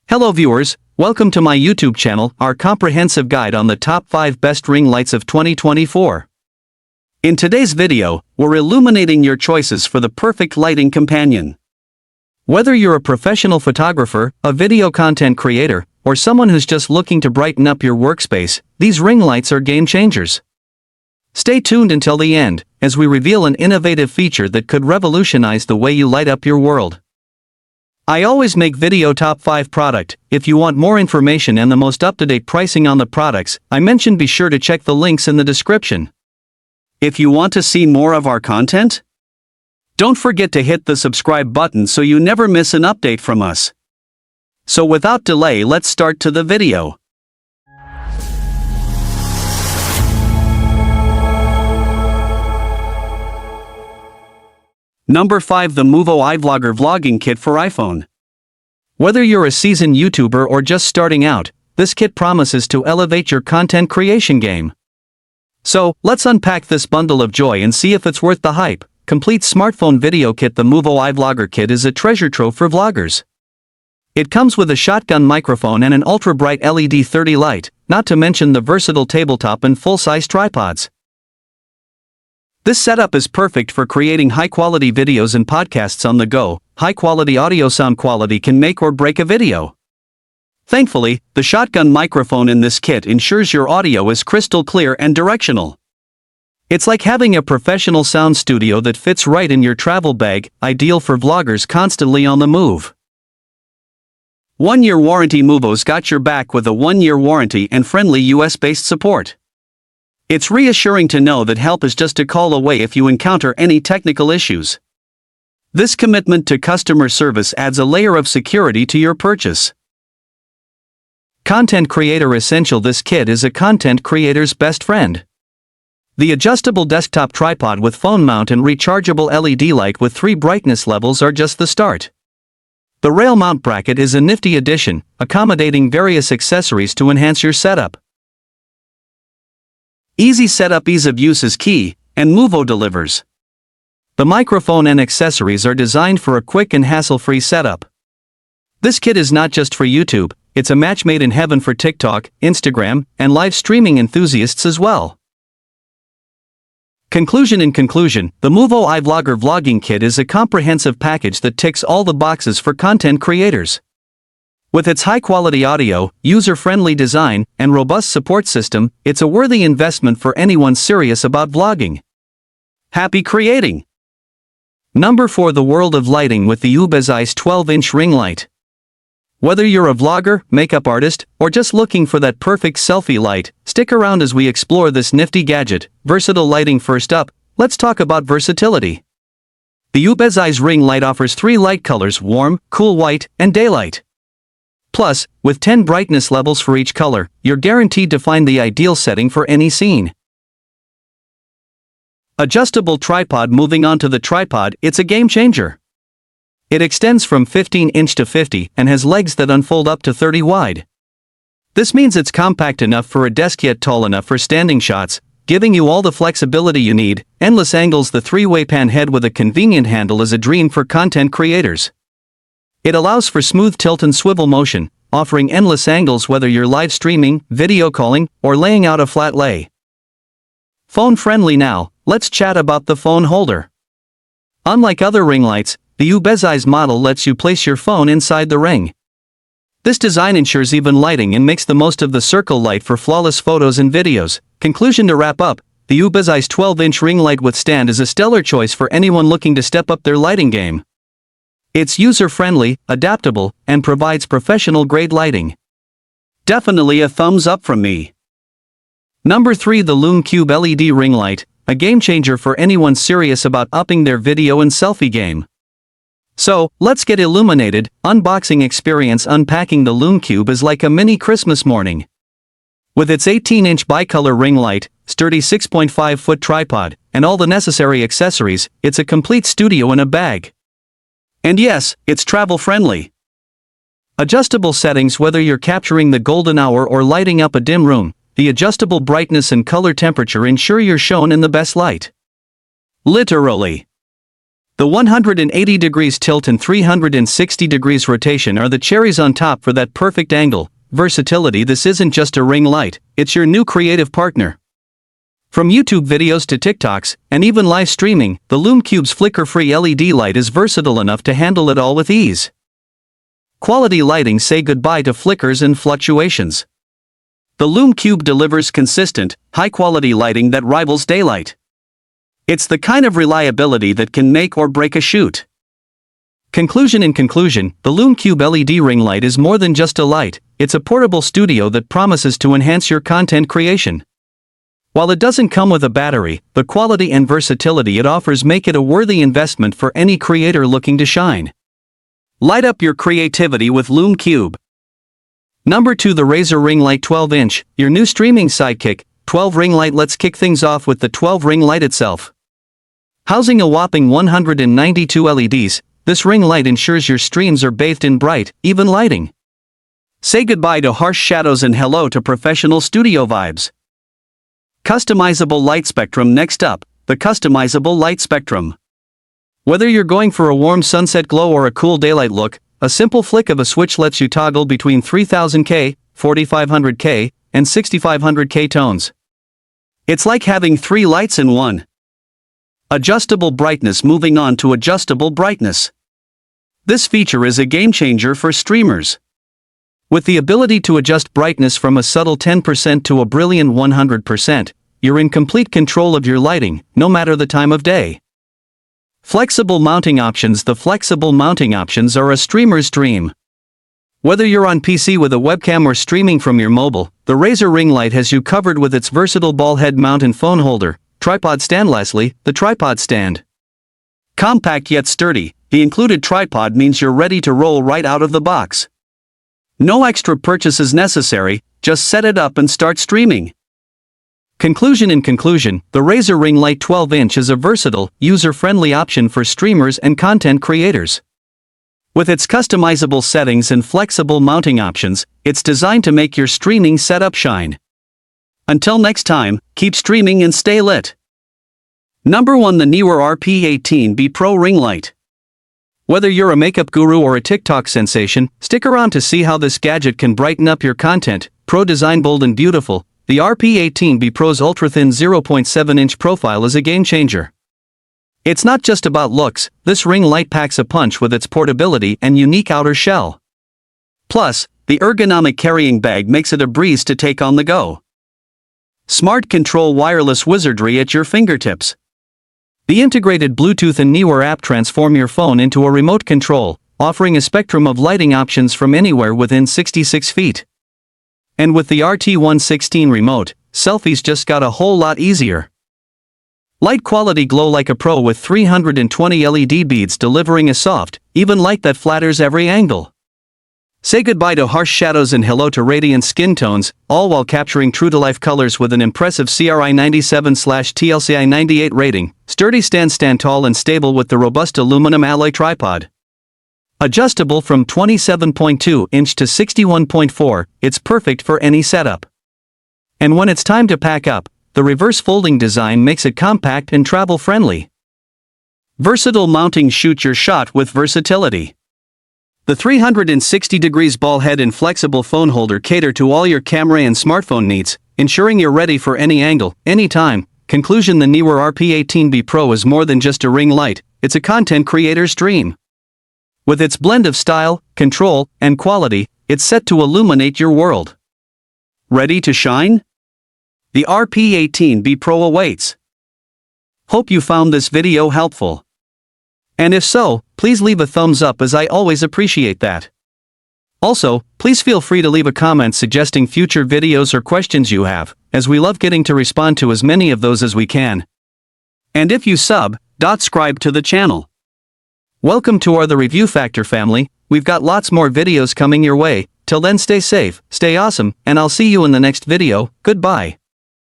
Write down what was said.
Hello viewers, welcome to my YouTube channel, our comprehensive guide on the top 5 best ring lights of 2024. In today's video, we're illuminating your choices for the perfect lighting companion. Whether you're a professional photographer, a video content creator, or someone who's just looking to brighten up your workspace, these ring lights are game changers. Stay tuned until the end, as we reveal an innovative feature that could revolutionize the way you light up your world. I always make video top 5 product. If you want more information and the most up-to-date pricing on the products I mentioned, be sure to check the links in the description. If you want to see more of our content, don't forget to hit the subscribe button so you never miss an update from us. So without delay, let's start to the video. Number 5. The Muvo iVlogger Vlogging Kit for iPhone. Whether you're a seasoned YouTuber or just starting out, this kit promises to elevate your content creation game. So, let's unpack this bundle of joy and see if it's worth the hype. Complete smartphone video kit. The Muvo iVlogger Kit is a treasure trove for vloggers. It comes with a shotgun microphone and an ultra-bright LED 30 light, not to mention the versatile tabletop and full-size tripods. This setup is perfect for creating high-quality videos and podcasts on the go. High-quality audio sound quality can make or break a video. Thankfully, the shotgun microphone in this kit ensures your audio is crystal clear and directional. It's like having a professional sound studio that fits right in your travel bag, ideal for vloggers constantly on the move. 1-year warranty. Muvo's got your back with a 1-year warranty and friendly US-based support. It's reassuring to know that help is just a call away if you encounter any technical issues. This commitment to customer service adds a layer of security to your purchase. Content Creator Essential. This kit is a content creator's best friend. The adjustable desktop tripod with phone mount and rechargeable LED light with 3 brightness levels are just the start. The rail mount bracket is a nifty addition, accommodating various accessories to enhance your setup. Easy setup. Ease of use is key, and Muvo delivers. The microphone and accessories are designed for a quick and hassle-free setup. This kit is not just for YouTube, it's a match made in heaven for TikTok, Instagram, and live streaming enthusiasts as well. Conclusion. In conclusion, the Muvo iVlogger Vlogging Kit is a comprehensive package that ticks all the boxes for content creators. With its high-quality audio, user-friendly design, and robust support system, it's a worthy investment for anyone serious about vlogging. Happy creating! Number 4. The world of lighting with the UBeesize 12-inch ring light. Whether you're a vlogger, makeup artist, or just looking for that perfect selfie light, stick around as we explore this nifty gadget. Versatile lighting. First up, let's talk about versatility. The UBeesize ring light offers 3 light colors: warm, cool white, and daylight. Plus, with 10 brightness levels for each color, you're guaranteed to find the ideal setting for any scene. Adjustable tripod. Moving on to the tripod, it's a game changer. It extends from 15-inch to 50 and has legs that unfold up to 30 wide. This means it's compact enough for a desk yet tall enough for standing shots, giving you all the flexibility you need. Endless angles. The 3-way pan head with a convenient handle is a dream for content creators. It allows for smooth tilt and swivel motion, offering endless angles whether you're live streaming, video calling, or laying out a flat lay. Phone friendly. Now, let's chat about the phone holder. Unlike other ring lights, the UBeesize model lets you place your phone inside the ring. This design ensures even lighting and makes the most of the circle light for flawless photos and videos. Conclusion. To wrap up, the UBeesize 12-inch ring light with stand is a stellar choice for anyone looking to step up their lighting game. It's user-friendly, adaptable, and provides professional-grade lighting. Definitely a thumbs up from me. Number 3. The Lume Cube LED ring light, a game-changer for anyone serious about upping their video and selfie game. So, let's get illuminated. Unboxing experience. Unpacking the Lume Cube is like a mini Christmas morning. With its 18-inch bicolor ring light, sturdy 6.5-foot tripod, and all the necessary accessories, it's a complete studio in a bag. And yes, it's travel-friendly. Adjustable settings. Whether you're capturing the golden hour or lighting up a dim room, the adjustable brightness and color temperature ensure you're shown in the best light. Literally. The 180 degrees tilt and 360 degrees rotation are the cherries on top for that perfect angle. Versatility. This isn't just a ring light, it's your new creative partner. From YouTube videos to TikToks, and even live streaming, the Lume Cube's flicker-free LED light is versatile enough to handle it all with ease. Quality lighting. Say goodbye to flickers and fluctuations. The Lume Cube delivers consistent, high-quality lighting that rivals daylight. It's the kind of reliability that can make or break a shoot. Conclusion. In conclusion, the Lume Cube LED ring light is more than just a light, it's a portable studio that promises to enhance your content creation. While it doesn't come with a battery, the quality and versatility it offers make it a worthy investment for any creator looking to shine. Light up your creativity with Lume Cube. Number 2. The Razer Ring Light 12-inch, your new streaming sidekick. 12 ring light. Let's kick things off with the 12 ring light itself. Housing a whopping 192 LEDs, this ring light ensures your streams are bathed in bright, even lighting. Say goodbye to harsh shadows and hello to professional studio vibes. Customizable light spectrum. Next up, the customizable light spectrum. Whether you're going for a warm sunset glow or a cool daylight look, a simple flick of a switch lets you toggle between 3000K, 4500K, and 6500K tones. It's like having 3 lights in one. Adjustable brightness. Moving on to adjustable brightness. This feature is a game changer for streamers. With the ability to adjust brightness from a subtle 10% to a brilliant 100%, you're in complete control of your lighting, no matter the time of day. Flexible mounting options. The flexible mounting options are a streamer's dream. Whether you're on PC with a webcam or streaming from your mobile, the Razer ring light has you covered with its versatile ball head mount and phone holder, tripod stand. Lastly, the tripod stand. Compact yet sturdy, the included tripod means you're ready to roll right out of the box. No extra purchases necessary, just set it up and start streaming. Conclusion. In conclusion, the Razer Ring Light 12-inch is a versatile, user-friendly option for streamers and content creators. With its customizable settings and flexible mounting options, it's designed to make your streaming setup shine. Until next time, keep streaming and stay lit. Number 1. The Neewer RP18B Pro Ring Light. Whether you're a makeup guru or a TikTok sensation, stick around to see how this gadget can brighten up your content. Pro design. Bold and beautiful, the RP18B Pro's ultra-thin 0.7-inch profile is a game-changer. It's not just about looks, this ring light packs a punch with its portability and unique outer shell. Plus, the ergonomic carrying bag makes it a breeze to take on the go. Smart control. Wireless wizardry at your fingertips. The integrated Bluetooth and Neewer app transform your phone into a remote control, offering a spectrum of lighting options from anywhere within 66 feet. And with the RT116 remote, selfies just got a whole lot easier. Light quality. Glow like a pro with 320 LED beads delivering a soft, even light that flatters every angle. Say goodbye to harsh shadows and hello to radiant skin tones, all while capturing true-to-life colors with an impressive CRI 97/TLCI 98 rating. Sturdy. Stand tall and stable with the robust aluminum alloy tripod. Adjustable from 27.2 to 61.4, it's perfect for any setup. And when it's time to pack up, the reverse folding design makes it compact and travel-friendly. Versatile mounting. Shoot your shot with versatility. The 360 degrees ball head and flexible phone holder cater to all your camera and smartphone needs, ensuring you're ready for any angle, anytime. Conclusion. The Neewer RP18B Pro is more than just a ring light, it's a content creator's dream. With its blend of style, control, and quality, it's set to illuminate your world. Ready to shine? The RP18B Pro awaits. Hope you found this video helpful. And if so, please leave a thumbs up as I always appreciate that. Also, please feel free to leave a comment suggesting future videos or questions you have, as we love getting to respond to as many of those as we can. And if you subscribe to the channel. Welcome to our The Review Factor family, we've got lots more videos coming your way. Till then, stay safe, stay awesome, and I'll see you in the next video. Goodbye.